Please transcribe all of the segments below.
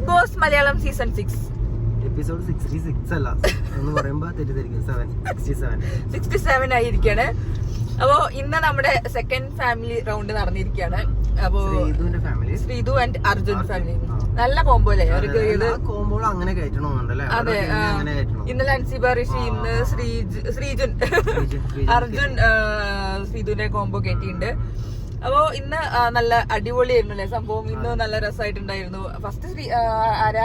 Big boss Malayalam season 6 episode 66 അല്ല എന്ന് പറയുമ്പോ തെറ്റിദ്ധരിക്കും. 67 ആയിരിക്കാണ്. അപ്പോ ഇന്ന് നമ്മുടെ സെക്കൻഡ് ഫാമിലി റൗണ്ട് നടന്നിരിക്കുകയാണ്. അപ്പോ ശ്രീതു ആൻഡ് അർജുൻ ഫാമിലി നല്ല കോംബോ അല്ലേ അവർക്ക്? കോംബോ അങ്ങനെ കയറ്റണമെന്നുണ്ടല്ലേ? അതെ, ഇന്നലെ അൻസിബ ഋഷി, ഇന്ന് ശ്രീജുൻ അർജുൻ ശ്രീതുവിന്റെ കോംബോ കയറ്റിയിട്ടുണ്ട്. അപ്പോ ഇന്ന് നല്ല അടിപൊളിയായിരുന്നു അല്ലേ സംഭവം? ഇന്ന് നല്ല രസമായിട്ടുണ്ടായിരുന്നു. ഫസ്റ്റ്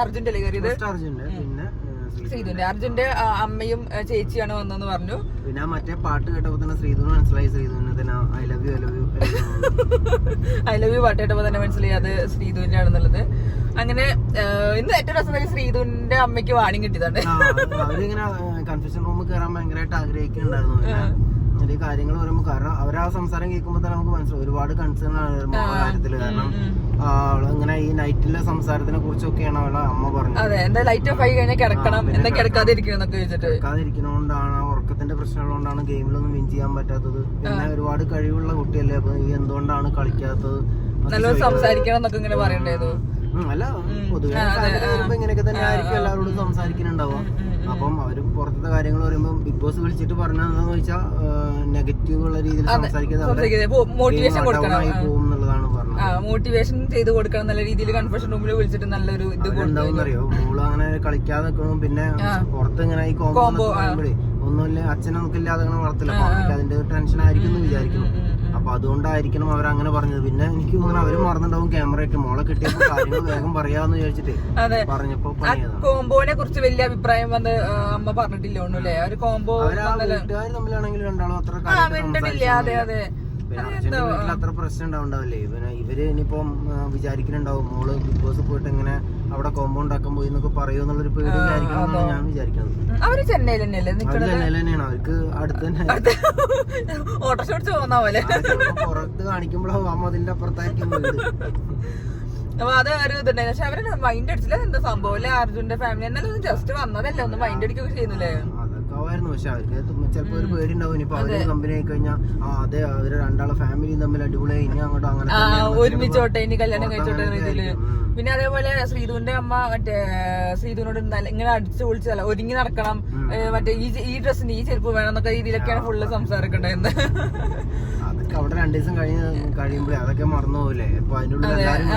അർജുന്റെ അല്ലേ കയറിയത്? ശ്രീധുന്റെ. അർജുന്റെ അമ്മയും ചേച്ചിയാണ് വന്നെന്ന് പറഞ്ഞു. പിന്നെ മറ്റേ പാട്ട് കേട്ടപ്പോ തന്നെ ശ്രീധുന് മനസ്സിലായി. ശ്രീധുവിന് തന്നെ ഐ ലവ് യു പാട്ട് കേട്ടപ്പോ തന്നെ മനസ്സിലായി അത് ശ്രീധുവിന്റെ ആണെന്നുള്ളത്. അങ്ങനെ ഇന്ന് ഏറ്റവും രസം ശ്രീധുവിന്റെ അമ്മയ്ക്ക് വാണിംഗ് കിട്ടിയതാണ്. അവരിങ്ങനെ കൺഫ്യൂഷൻ റൂമിൽ കയറാൻ ഭയങ്കരമായിട്ട് ആഗ്രഹിക്കുന്നുണ്ടായിരുന്നു. ഈ കാര്യങ്ങൾ പറയുമ്പോ കാരണം അവരാ സംസാരം കേൾക്കുമ്പോ തന്നെ നമുക്ക് മനസ്സിലാവും ഒരുപാട് കൺസേൺ ആണ് കാര്യത്തില്. കാരണം ഇങ്ങനെ ഈ നൈറ്റിലെ സംസാരത്തിനെ കുറിച്ചൊക്കെയാണ് അവളെ അമ്മ പറഞ്ഞത്. കിടക്കാതിരിക്കണോണ്ടാണ്, ഉറക്കത്തിന്റെ പ്രശ്നമുള്ളതുകൊണ്ടാണ് ഗെയിമിലൊന്നും വിൻ ചെയ്യാൻ പറ്റാത്തത്. പിന്നെ ഒരുപാട് കഴിവുള്ള കുട്ടിയല്ലേ, അപ്പൊ ഈ എന്തുകൊണ്ടാണ് കളിക്കാത്തത്, സംസാരിക്കണം എന്നൊക്കെ ഇങ്ങനെ പറയണ്ടായിരുന്നു. അല്ല പൊതുവെ വരുമ്പോ ഇങ്ങനെയൊക്കെ തന്നെ ആയിരിക്കും എല്ലാവരോടും സംസാരിക്കുന്നുണ്ടാവുക. അപ്പം അവര് പുറത്തെ കാര്യങ്ങൾ പറയുമ്പോൾ ബിഗ് ബോസ് വിളിച്ചിട്ട് പറഞ്ഞതെന്ന് വെച്ചാൽ നെഗറ്റീവ് ഉള്ള രീതിയിൽ മോട്ടിവേഷൻ കൊടുക്കണം എന്നുള്ളതാണ് പറഞ്ഞത്. മോട്ടിവേഷൻ ചെയ്ത് കൊടുക്കണം നല്ല രീതിയിൽ കൺഫെഷൻ റൂമിൽ വിളിച്ചിട്ട് നല്ലൊരു ഇത് ഉണ്ടാവുന്നറിയോ. മോള് അങ്ങനെ കളിക്കാതെ നിൽക്കണം. പിന്നെ പുറത്ത് ഇങ്ങനെ ഈ കോമ്പോ ഒന്നുമില്ല, അച്ഛനെ നമുക്കില്ലാതെ അങ്ങനെ വളർത്തില്ല. അപ്പൊ അവർക്ക് അതിന്റെ ടെൻഷൻ ആയിരിക്കും എന്ന് വിചാരിക്കുന്നു. അപ്പൊ അതുകൊണ്ടായിരിക്കണം അവരങ്ങനെ പറഞ്ഞത്. പിന്നെ എനിക്ക് തോന്നുന്നു അവര് മറന്നിട്ടുണ്ടാവും ക്യാമറ ഇട്ട് മോളെ കിട്ടിയപ്പോ കാര്യങ്ങൾ വേഗം പറയാന്ന് വിചാരിച്ചിട്ട് പറഞ്ഞപ്പോ കോംബോനെ കുറിച്ച് വലിയ അഭിപ്രായം വന്ന് അമ്മ പറഞ്ഞിട്ടില്ല ഒന്നുമില്ലേ? ഒരു കോംബോ വീട്ടുകാർ തമ്മിലാണെങ്കിലും രണ്ടാളും അത്ര അത്ര പ്രശ്നം ഉണ്ടാവില്ലേ. പിന്നെ ഇവര് ഇനിയിപ്പം വിചാരിക്കുന്നുണ്ടാവും മോള് ബിഗ് ബോസ് പോയിട്ട് ഇങ്ങനെ അവിടെ കോമ്പോ ഉണ്ടാക്കാൻ പോയി എന്നൊക്കെ പറയുമെന്നുള്ളൊരു പേടി വിചാരിക്കണം ഞാൻ വിചാരിക്കുന്നത്. അവര് ചെന്നൈയിൽ തന്നെയാണ്, അവർക്ക് അടുത്ത് തന്നെ ഓട്ടോറിക്ഷ പോകുന്ന പോലെ പുറത്ത് കാണിക്കുമ്പോഴാവും അമ്മ അതിന്റെ അപ്പുറത്തായിരിക്കും. അപ്പൊ അത് ഒരു ഇതുണ്ടായിരുന്നു. പക്ഷെ അവര് മൈൻഡ് അടിച്ചില്ല. എന്താ സംഭവം അല്ലെ? അർജുന്റെ ഫാമിലി എന്നാലും ജസ്റ്റ് വന്നതല്ലേ, ഒന്ന് മൈൻഡ് അടിക്കുകയൊക്കെ ചെയ്യുന്നില്ലേ? പക്ഷെ അവർക്ക് ചിലപ്പോ ഒരു പേടി ഉണ്ടാവും. ഇനിയിപ്പോ അവര് കമ്പനി ആയി കഴിഞ്ഞാൽ അതെ അവര് രണ്ടാളെ ഫാമിലി തമ്മിൽ അടിപൊളിയായി ഇനി അങ്ങോട്ട് അങ്ങനെ ഒരുമിച്ചോട്ടെ, ഇനി കല്യാണം കഴിച്ചോട്ടെ രീതിയില്. പിന്നെ അതേപോലെ ശ്രീധുവിന്റെ അമ്മ മറ്റേ ശ്രീധുവിനോട് ഇങ്ങനെ അടിച്ചു പൊളിച്ചല്ല ഒരുങ്ങി നടക്കണം, മറ്റേ ഈ ഡ്രസ്സിന് ഈ ചെരുപ്പ് വേണം എന്നൊക്കെ രീതിയിലൊക്കെയാണ് ഫുള്ള് സംസാരമൊക്കെ ഉണ്ടായിരുന്നത്. അതൊക്കെ അവിടെ 2 ദിവസം കഴിയുമ്പോഴേ അതൊക്കെ മറന്നു പോകില്ലേ. ഇപ്പൊ അതിനുള്ളിൽ എല്ലാരും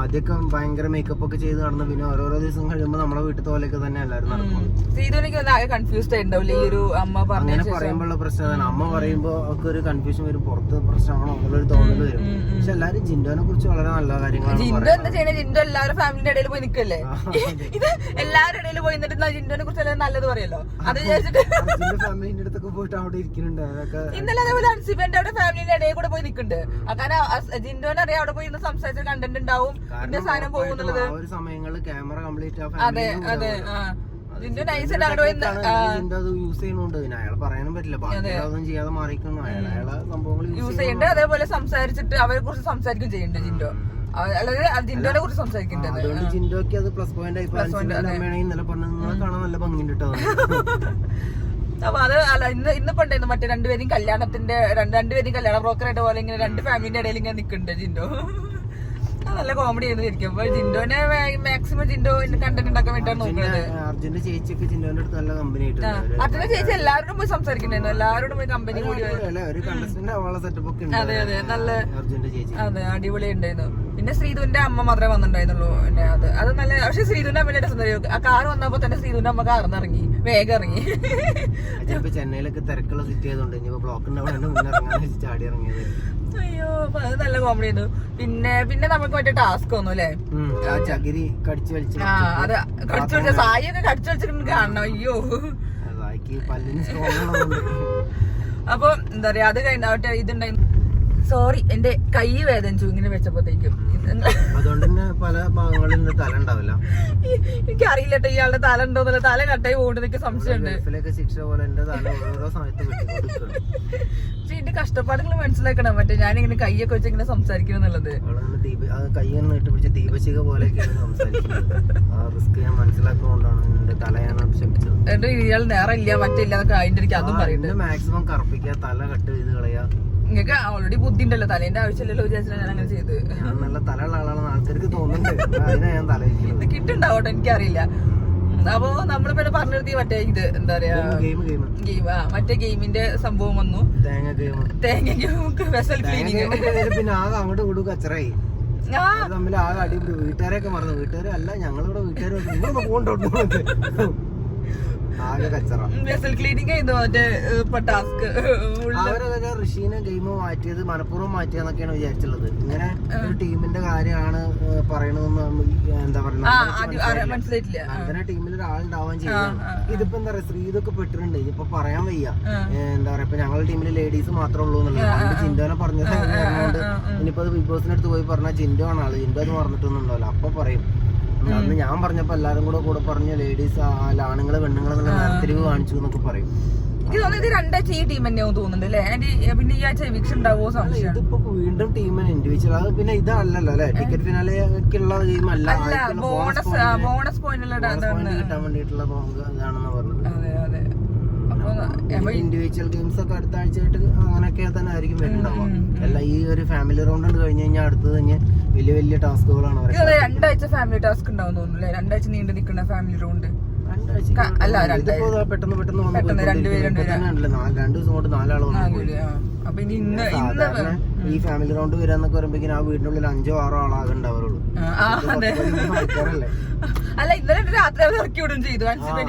ആദ്യമൊക്കെ ഭയങ്കര മേക്കപ്പ് ഒക്കെ ചെയ്ത് നടന്നു. പിന്നെ ഓരോരോ ദിവസം കഴിയുമ്പോ നമ്മളെ വീട്ടിൽ പോലെയൊക്കെ തന്നെ എല്ലാവരും നടക്കും. ശ്രീധുവിനൊക്കെ കൺഫ്യൂസ്ഡ് ആയിട്ടുണ്ടാവില്ലേ ഈ ഒരു അമ്മ അങ്ങനെ പറയുമ്പോഴുള്ള പ്രശ്നം? അമ്മ പറയുമ്പോ ഒക്കെ ഒരു കൺഫ്യൂഷൻ വരും, പുറത്ത് പ്രശ്നമാണോ എന്നുള്ളൊരു തോന്നൽ വരും. പക്ഷെ എല്ലാരും ജിൻഡോനെ കുറിച്ച് വളരെ നല്ല കാര്യങ്ങളാണ്. ജിൻഡോ എല്ലാവരും ഫാമിലിന്റെ ഇടയിൽ പോയി നിൽക്കല്ലേ, ഇത് എല്ലാവരുടെ ഇടയിൽ പോയി നിന്നിട്ട് ജിൻഡോനെ കുറിച്ച് എല്ലാം നല്ലത് പറയല്ലോ. അത് വിചാരിച്ചിട്ട് ഫാമിലിന്റെ അടുത്തൊക്കെ പോയിട്ട് അവിടെ ഇരിക്കുന്നുണ്ട്. ഇന്നലെ അതേപോലെ അൻസിബന്റെ അവിടെ ഫാമിലിന്റെ ഇടയിൽ കൂടെ പോയി നിൽക്കുന്നുണ്ട്. കാരണം ജിൻഡോനെ അറിയാം അവിടെ പോയി സംസാരിച്ച കണ്ടന്റ് ഉണ്ടാവും, ഇന്ന സാധനം പോകുന്നുള്ളത്. ഒരു സമയങ്ങളിൽ ക്യാമറ കംപ്ലീറ്റ് അതെ അതെ ജിൻഡോ നൈസ് യൂസ് ചെയ്യുന്നുണ്ട്. പിന്നെ അയാൾ പറയാനും പറ്റില്ല, ബാക്കിയൊന്നും ചെയ്യാതെ മാറിക്കുന്നു. അയാളെ സംഭവങ്ങൾ യൂസ് ചെയ്യുന്നുണ്ട്. അതേപോലെ സംസാരിച്ചിട്ട് അവരെ കുറിച്ച് സംസാരിക്കും ചെയ്യുന്നുണ്ട് ജിൻഡോ. അല്ലാതെ ജിൻഡോനെ കുറിച്ച് സംസാരിക്കേണ്ടത് ജിൻഡോക്ക് അത് പ്ലസ് പോയിന്റ് ആയി. ഇന്നലെ പറഞ്ഞ കാണാൻ നല്ല ഭംഗിയുണ്ട് കേട്ടോ. അപ്പൊ അത് അല്ല ഇന്നിപ്പോ ഉണ്ടായിരുന്നു മറ്റേ രണ്ടുപേരും കല്യാണത്തിന്റെ രണ്ടുപേരും കല്യാണ ബ്രോക്കറായിട്ട് പോലെ ഇങ്ങനെ 2 ഫാമിലിന്റെ ഇടയിൽ ഇങ്ങനെ നിൽക്കുന്നുണ്ട് ജിൻഡോ. നല്ല കോമഡി ആയിരുന്നു ശരിക്കും. അപ്പൊ ജിൻഡോനെ മാക്സിമം ജിൻഡോ കണ്ടന്റ് ഉണ്ടാക്കാൻ വേണ്ടിയാണ് നോക്കുന്നത്. അർജുന്റെ ചേച്ചിക്ക് ജിൻഡോന്റെ അടുത്ത് നല്ല കമ്പനി ആയിട്ട്. അർജുന്റെ ചേച്ചി എല്ലാവരോടും പോയി സംസാരിക്കണ്ടായിരുന്നു, എല്ലാവരോടും പോയി കമ്പനി കൂടി. അതെ അതെ നല്ല അതെ അടിപൊളി ഉണ്ടായിരുന്നു. പിന്നെ ശ്രീധുവിന്റെ അമ്മ മാത്രമേ വന്നിട്ടുണ്ടായിരുന്നുള്ളൂ. പിന്നെ അത് നല്ല. പക്ഷെ ശ്രീധുവിന്റെ അമ്മയുടെ രസം തരും. ആ കാർ വന്നപ്പോ തന്നെ ശ്രീധുവിന്റെ അമ്മ കാർന്നിറങ്ങി, വേഗം ഇറങ്ങി. ചെന്നൈയിലൊക്കെ തിരക്കുള്ള സിറ്റി ആയതുകൊണ്ട് ഇനി ബ്ലോക്ക് ഉണ്ടാവാൻ ചാടി ഇറങ്ങിയത്. അയ്യോ അത് നല്ല കോമഡി ആയിരുന്നു. പിന്നെ നമുക്ക് മറ്റേ ടാസ്ക് ഒന്നും അല്ലേ, ചകിരി കടിച്ചു വലിച്ചു. അത് കടിച്ചു വലിച്ച സായിയൊക്കെ കടിച്ചു വലിച്ചിട്ട് കാണണം. അയ്യോ അപ്പൊ എന്താ പറയാ, അത് കഴിഞ്ഞ ഇതുണ്ടായിരുന്നു. സോറി എന്റെ കൈ വേദനിച്ചു ഇങ്ങനെ വെച്ചപ്പോഴത്തേക്കും. അതുകൊണ്ട് തന്നെ പല ഭാഗങ്ങളിൽ തല ഉണ്ടാവില്ല. എനിക്കറിയില്ല കേട്ടോ ഇയാളുടെ തല ഉണ്ടോന്നല്ല, തല കട്ടായി പോകുന്നുണ്ട് എനിക്ക് സംശയമുണ്ട്. ശിക്ഷ പോലെ എന്റെ തല ഓരോ സമയത്ത് പക്ഷെ എന്റെ കഷ്ടപ്പാടുകൾ മനസ്സിലാക്കണം. മറ്റേ ഞാനിങ്ങനെ കൈയൊക്കെ വെച്ച് ഇങ്ങനെ സംസാരിക്കണം എന്നുള്ളത്. കൈ നീട്ടി പിടിച്ച ദീപശിക പോലെയൊക്കെയാണ് സംസാരിക്കുന്നത്. ആ റിസ്ക് ഞാൻ മനസ്സിലാക്കുന്നതുകൊണ്ടാണ് എന്റെ തല ഞാൻ ക്ഷമിച്ചത്. എന്റെ ഇയാൾ നേരെ ഇല്ല മറ്റില്ല എന്നൊക്കെ അതിന്റെ എനിക്ക് അതും പറയുന്നത്. മാക്സിമം കറുപ്പിക്കുക, തല കട്ട് ചെയ്ത് കളയാ. നിങ്ങൾക്ക് ഓൾറെഡി ബുദ്ധി ഉണ്ടല്ലോ, തലേന്റെ ആവശ്യമില്ലല്ലോ വിചാരിച്ചാൽ ഞാൻ അങ്ങനെ ചെയ്ത്. ഞാൻ നല്ല തലയുള്ള ആളാണെന്ന് ആൾക്കാർക്ക് തോന്നുന്നുണ്ട്, അതിനാ ഞാൻ തലവെക്കുന്നത്. ഇത് കിട്ടുണ്ടാവട്ടെ, എനിക്കറിയില്ല. അപ്പൊ നമ്മളിപ്പോ പറഞ്ഞു നിർത്തി മറ്റേ ഇത് എന്താ പറയാ ഗെയിം, മറ്റേ ഗെയിമിന്റെ സംഭവം വന്നു, തേങ്ങ വെസൽ ക്ലീനിങ്. പിന്നെ ആകെ അങ്ങോട്ട് കൂടുക കച്ചറായി തമ്മിൽ ആകെ അടി. വീട്ടുകാരെയൊക്കെ മറന്നു, വീട്ടുകാരല്ല ഞങ്ങളിവിടെ വീട്ടുകാർ പോകണ്ടോ, ആകെ കച്ചറ. വെസൽ ക്ലീനിങ് ആയിരുന്നു മറ്റേ ടാസ്ക്. അവരതൊക്കെ ഋഷീനെ ഗെയിം മാറ്റിയത് മനഃപൂർവ്വം മാറ്റിയെന്നൊക്കെയാണ് വിചാരിച്ചുള്ളത്. ഇങ്ങനെ ഒരു ടീമിന്റെ കാര്യമാണ് പറയണതെന്ന് എന്താ പറയുക, മനസ്സിലായിട്ടില്ല. അങ്ങനെ ടീമിൽ ഒരാളുണ്ടാവാൻ ചെയ്യാം. ഇതിപ്പോ എന്താ പറയാ, ശ്രീതൊക്കെ പെട്ടിട്ടുണ്ട്, ഇപ്പൊ പറയാൻ വയ്യ. എന്താ പറയാ, ഇപ്പൊ ഞങ്ങളുടെ ടീമിൽ ലേഡീസ് മാത്രമേ ഉള്ളൂ എന്നുള്ളത് പണ്ട് ചിന്തോനെ പറഞ്ഞത്. ഇനിയിപ്പോ അത് ബിഗ് ബോസിന്റെ അടുത്ത് പോയി പറഞ്ഞാൽ ചിന്തോ ആണ് ആള്, ചിന്തോ അത് പറഞ്ഞിട്ടൊന്നുണ്ടാവില്ല. അപ്പൊ പറയും അന്ന് ഞാൻ പറഞ്ഞപ്പോ എല്ലാരും കൂടെ പറഞ്ഞു ലേഡീസ് ആണുങ്ങള് പെണ്ണുങ്ങള് എന്നുള്ള നേരത്തിരിവ് കാണിച്ചു എന്നൊക്കെ പറയും. എനിക്ക് തോന്നുന്നത് രണ്ടാഴ്ച ഈ ടീം തന്നെയാവും തോന്നുന്നുണ്ട് അല്ലേ. പിന്നെ ഈ ആഴ്ച എവിക്ഷൻ ഉണ്ടാവോ സംശയം. ഇതിപ്പോ വീണ്ടും ടീമിന് ഇൻഡിവിജ്വൽ, അത് പിന്നെ ഇതല്ലല്ലോ അല്ലെ, ടിക്കറ്റ് ഫിനാലെക്കുള്ള ഗെയിം അല്ല, ബോണസ് പോയിന്റ് കിട്ടാൻ വേണ്ടിട്ടുള്ള ഇതാണെന്ന് പറഞ്ഞത്. അതെ അതെ. ഇൻഡിവിജ്വൽ ഗെയിംസ് ഒക്കെ അടുത്ത ആഴ്ചയായിട്ട് അങ്ങനെയൊക്കെ തന്നെ ആയിരിക്കും വരുന്നുണ്ടാവുക. അല്ല ഈ ഒരു ഫാമിലി റൗണ്ട് കഴിഞ്ഞ് കഴിഞ്ഞാൽ അടുത്തത് തന്നെ വലിയ വലിയ ടാസ്കുകളാണ്. രണ്ടാഴ്ച ഫാമിലി ടാസ്ക് ഉണ്ടാവും തോന്നുന്നു, രണ്ടാഴ്ച നീണ്ടു നിൽക്കുന്ന ഫാമിലി റൗണ്ട്. പെട്ടെന്ന് 2 ദിവസം കൊണ്ട് 4 ആള് വന്നു. ഈ ഫാമിലി റൗണ്ട് വരാന്നൊക്കെ പറയുമ്പോഴേക്കും ആ വീടിനുള്ളിൽ 5-6 ആളാകെ ഉണ്ടാവുള്ളൂ. അല്ല ഇന്നലെ രാത്രി അവർ ഇറക്കി വിടും ചെയ്തു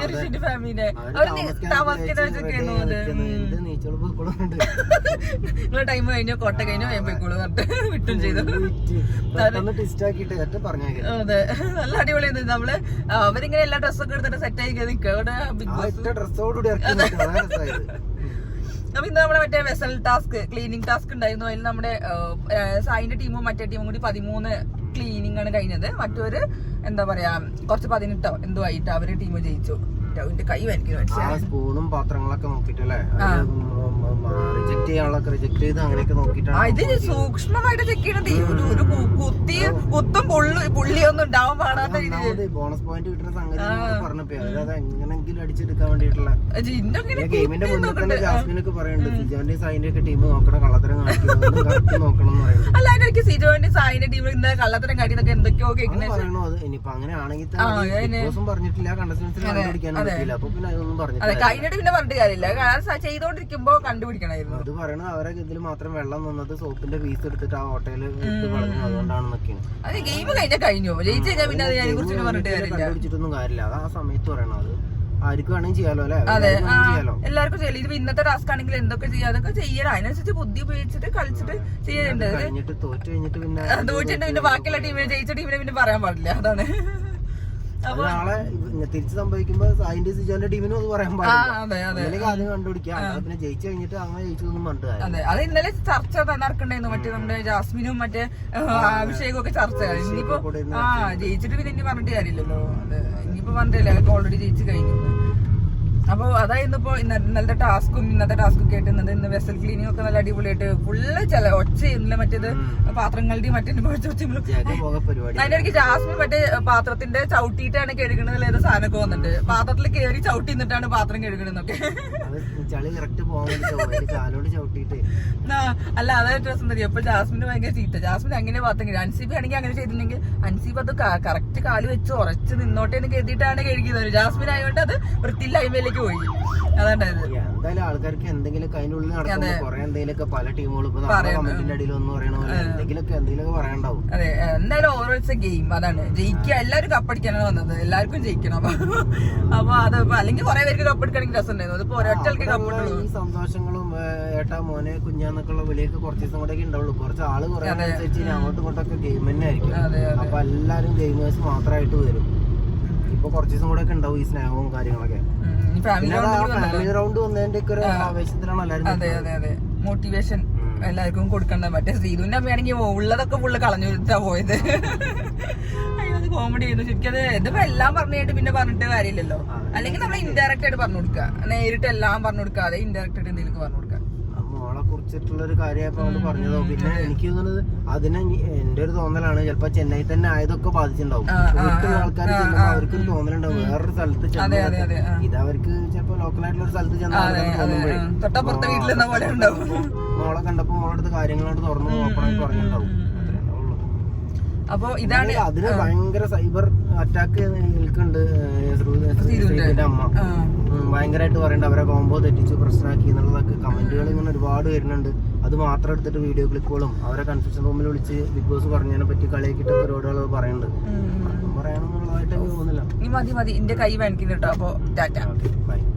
ഫാമിലിനെ. നിങ്ങളെ ടൈം കഴിഞ്ഞോ കോട്ട കഴിഞ്ഞോ പോയിക്കോളൂ വിട്ടും ചെയ്തു. അതെ, നല്ല അടിപൊളിയായിരുന്നു. നമ്മള് അവരിങ്ങനെ എല്ലാ ഡ്രസ്സൊക്കെ എടുത്തിട്ട് സെറ്റ് ആയി നിൽക്കുക ബിഗ് ബോസ്. അപ്പൊ ഇന്ന് നമ്മുടെ മറ്റേ വെസൽ ടാസ്ക്, ക്ലീനിങ് ടാസ്ക് ഉണ്ടായിരുന്നു. അതിൽ നമ്മുടെ സായിന്റെ ടീമും മറ്റേ ടീമും കൂടി 13 ക്ലീനിങ് ആണ് കഴിഞ്ഞത്. മറ്റൊരു എന്താ പറയാ കുറച്ച് 18 എന്തോ ആയിട്ട് അവര് ടീം ജയിച്ചു. കൈ സ്പൂണും പാത്രങ്ങളൊക്കെ നോക്കിട്ടല്ലേ റിജക്ട് ചെയ്യാനുള്ളതൊക്കെ റിജക്ട് ചെയ്ത് അങ്ങനെയൊക്കെ നോക്കിട്ടാണ് ഇത് സൂക്ഷ്മമായിട്ട് ചെക്ക് ചെയ്യണത്. ഒരു കുത്തും പുള്ളിയൊന്നും ഉണ്ടാവാൻ പാടാത്ത രീതിയിൽ ബോണസ് പോയിന്റ് കിട്ടുന്ന സംഗതി പറഞ്ഞപ്പോ അവരത് എങ്ങനെങ്കിലും അടിച്ചെടുക്കാൻ വേണ്ടിയിട്ടുള്ള ഗെയിമിന്റെ മുന്നിൽ തന്നെ ജാസ്മിനൊക്കെ പറയുന്നുണ്ട് സിജോന്റെ സായിന്റെ ഒക്കെ ടീം നോക്കണം, കള്ളത്തരം കാണിക്കണം നോക്കണം എന്ന് പറയുന്നത്. അല്ല അതിനൊക്കെ സിജോന്റെ സായിന്റെ ടീം ഇന്ന് കള്ളത്തരം കാട്ടിന്നൊക്കെ എന്തൊക്കെയോ കേൾക്കുന്നത് പറയണോ. അത് ഇനിയിപ്പോ അങ്ങനെ ആണെങ്കിൽ തന്നെ പറഞ്ഞിട്ടില്ല, കണ്ടസ്റ്റൻസിന് കണ്ടുപിടിക്കാൻ പറ്റില്ല. അപ്പൊ പിന്നെ അതൊന്നും പറഞ്ഞില്ല. അതെ, കഴിഞ്ഞിട്ട് പിന്നെ പറഞ്ഞിട്ട് കാര്യമില്ല, കാരണം ചെയ്തോണ്ടിരിക്കുമ്പോ കണ്ടുപിടിക്കണമായിരുന്നു. അത് പറയണത് അവരെ ഇതിൽ മാത്രം വെള്ളം നിന്നത് സോപ്പിന്റെ പീസ് എടുത്തിട്ട് ആ ഹോട്ടലിൽ ഇട്ട് കളഞ്ഞു, അതുകൊണ്ടാണെന്നൊക്കെയാണ്. അത് ഗെയിം കഴിഞ്ഞു ജയിച്ചു കഴിഞ്ഞാൽ പിന്നെ അതിനെ കുറിച്ച് പറഞ്ഞിട്ട് കാര്യമില്ല, കണ്ടുപിടിച്ചിട്ടൊന്നും കാര്യമില്ല. അത് ആ സമയത്ത് പറയണം. അത് ആർക്കും വേണമെങ്കിൽ ചെയ്യാലോ അല്ലെ. അതെ, എല്ലാവർക്കും ചെയ്യാം. ഇത് ഇന്നത്തെ ടാസ്ക് ആണെങ്കിൽ എന്തൊക്കെ ചെയ്യാം അതൊക്കെ ചെയ്യണം. അതിനനുസരിച്ച് ബുദ്ധി ഉപയോഗിച്ചിട്ട് കളിച്ചിട്ട് ചെയ്യേണ്ടത്. തോറ്റു കഴിഞ്ഞിട്ട് പിന്നെ ബാക്കിയുള്ള ടീമിനെ ജയിച്ച ടീമിനെ പിന്നെ പറയാൻ പാടില്ല. അതാണ് നാളെ തിരിച്ച് സംഭവിക്കുമ്പോ അതിന്റെ സിജോന്റെ ടീമിനും അത് പറയാൻ പാടില്ല, ആദ്യം കണ്ടുപിടിക്കാം. പിന്നെ ജയിച്ചു കഴിഞ്ഞിട്ട് അങ്ങനെ ജയിച്ചതൊന്നും പറഞ്ഞിട്ട്. അതെ, അത് ഇന്നലെ ചർച്ച നടക്കണ്ടായിരുന്നു. മറ്റേ നമ്മുടെ ജാസ്മിനും മറ്റേ അഭിഷേകും ഒക്കെ ചർച്ച. ഇനിയിപ്പോ ജയിച്ചിട്ട് പിന്നെ ഇനി പറഞ്ഞിട്ട് കാര്യമില്ലല്ലോ. അതെ, ഇനിയിപ്പോ പറഞ്ഞിട്ടില്ല, അവർക്ക് ഓൾറെഡി ജയിച്ചു കഴിഞ്ഞു. അപ്പൊ അതായിരുന്നു ഇപ്പൊ ഇന്നലത്തെ ടാസ്കും ഇന്നത്തെ ടാസ്കും കേട്ടുന്നത്. ഇന്ന് വെസൽ ക്ലീനിങ് ഒക്കെ നല്ല അടിപൊളിയായിട്ട് ഫുള്ള് ഒച്ച ചെയ്യുന്നില്ല. മറ്റേത് പാത്രങ്ങളുടെയും മറ്റേ അതിന്റെ ഇടയ്ക്ക് ജാസ്മിൻ മറ്റേ പാത്രത്തിന്റെ ചവിട്ടിയിട്ടാണ് കഴുകണത്. ഏത് സാധനമൊക്കെ വന്നിട്ട് പാത്രത്തിൽ കയറി ചവിട്ടി നിന്നിട്ടാണ് പാത്രം കഴുകണെന്നൊക്കെ. അല്ല അതായത് രസം തരും. അപ്പൊ ജാസ്മിന് ഭയങ്കര ചീത്ത. ജാസ്മിൻ അങ്ങനെ പാത്രം കഴുകി. അൻസീബ് ആണെങ്കിൽ അങ്ങനെ ചെയ്തിട്ടുണ്ടെങ്കിൽ അൻസീബ് അത് കറക്റ്റ് കാല് വെച്ച് ഉറച്ച് നിന്നോട്ടെ എന്ന് കരുതിയിട്ടാണ് കഴുകിയത്. ജാസ്മിൻ ആയതുകൊണ്ട് അത് വൃത്തിയില്ലായ്മയിലേക്ക് പോയി. അതാണ്ടായത്. എന്തായാലും ആൾക്കാർക്ക് എന്തെങ്കിലും അതിനുള്ളിൽ നടക്കുമ്പോ കുറെ എന്തെങ്കിലുമൊക്കെ പല ടീമുകളും കമന്റിന്റെ അടിയിൽ ഒന്ന് പറയണ പോലെ എന്തെങ്കിലുമൊക്കെ പറയണ്ടാവും. അതെ, എന്തായാലും ഓരോ ഗെയിം അതാണ്. ജയിക്കുക, എല്ലാവരും കപ്പടിക്കാനാണ് വന്നത്, എല്ലാവർക്കും ജയിക്കണം. അപ്പൊ അത് അല്ലെങ്കിൽ കുറെ പേർക്ക് കപ്പെടുക്കണമെങ്കിൽ രസം ഉണ്ടായിരുന്നു. അതിപ്പോ ഒരൊറ്റക്ക് കപ്പെടുള്ളൂ. ഈ സന്തോഷങ്ങളും ഏട്ടാ മോനെ കുഞ്ഞാന്നൊക്കെയുള്ള വിലയൊക്കെ കുറച്ച് ദിവസം കൂടെ ഉണ്ടാവുള്ളൂ. കുറച്ച് ആള് കുറെ അനുസരിച്ച് അങ്ങോട്ടും ഇങ്ങോട്ടൊക്കെ ഗെയിം തന്നെ ആയിരിക്കും. അപ്പൊ എല്ലാരും ഗെയിമേഴ്സ് മാത്രമായിട്ട് വരും. ഇപ്പൊ കുറച്ച് ദിവസം കൂടെ ഒക്കെ ഉണ്ടാവും ഈ സ്നേഹവും കാര്യങ്ങളൊക്കെ. ഫാമിലി റൗണ്ട് വന്നതിന്റെ ഒക്കെ ഒരു ആവേശത്തിലാണ് എല്ലാവരും. അതെ അതെ അതെ, മോട്ടിവേഷൻ എല്ലാവർക്കും കൊടുക്കണ്ട. മറ്റേ ശ്രീധുവിന്റെ അമ്മയാണെങ്കിൽ ഉള്ളതൊക്കെ ഫുള്ള് കളഞ്ഞു വെച്ചാ പോയത്. അയ്യോ, അത് കോമഡി ആയിരുന്നു ശരിക്കും. അത് ഇതിപ്പോ എല്ലാം പറഞ്ഞിട്ട് പിന്നെ പറഞ്ഞിട്ട് കാര്യമില്ലല്ലോ. അല്ലെങ്കിൽ നമ്മൾ ഇൻഡയറക്റ്റ് ആയിട്ട് പറഞ്ഞു കൊടുക്കുക, നേരിട്ട് എല്ലാം പറഞ്ഞു കൊടുക്കാതെ ഇൻഡയറക്റ്റ് ആയിട്ട് എന്തെങ്കിലും പറഞ്ഞു കൊടുക്കുക. മോളെ കുറിച്ച് കുറിച്ചിട്ടുള്ള ഒരു കാര്യമായപ്പോ അവള് പറഞ്ഞതോ. പിന്നെ എനിക്ക് തോന്നുന്നത് അതിനെ എന്റെ ഒരു തോന്നലാണ്, ചിലപ്പോ ചെന്നൈ തന്നെ ആയതൊക്കെ ബാധിച്ചിട്ടുണ്ടാവും. വീട്ടിലുള്ള ആൾക്കാർ ചെല്ലുമ്പോ അവർക്കൊരു തോന്നലുണ്ടാവും വേറൊരു സ്ഥലത്ത് ചെന്ന്, ഇത് അവർക്ക് ചിലപ്പോ ലോക്കലായിട്ടുള്ള ഒരു സ്ഥലത്ത് ചെന്ന് മോളെ കണ്ടപ്പോ മോളുടെ അടുത്ത് കാര്യങ്ങളോട് തുറന്നു നോക്കണം പറഞ്ഞിട്ടുണ്ടാവും. അപ്പൊ ഇതാണ് അതിന് ഭയങ്കര സൈബർ അറ്റാക്ക് നിൽക്കുന്നുണ്ട്. ശ്രീജിത്തിന്റെ അമ്മ ഭയങ്കരമായിട്ട് പറയുന്നുണ്ട് അവരെ കോംബോ തെറ്റിച്ച് പ്രശ്നമാക്കി എന്നുള്ളതൊക്കെ കമന്റുകൾ ഇങ്ങനെ ഒരുപാട് വരുന്നുണ്ട്. അത് മാത്രം എടുത്തിട്ട് വീഡിയോ ക്ലിപ്പുകളും അവരെ കൺഫ്യൂഷൻ റൂമിൽ വിളിച്ച് ബിഗ് ബോസ് പറഞ്ഞതിനെ പറ്റി കളിയാക്കിയിട്ടൊക്കെ ഒരുപാട് ആളുകൾ പറയുന്നുണ്ട്. പറയാനുള്ളതായിട്ട് തോന്നുന്നില്ല. മതി എന്റെ കൈ വേണിക്കുന്നു കേട്ടോ. അപ്പൊ ടാറ്റ. ബൈ.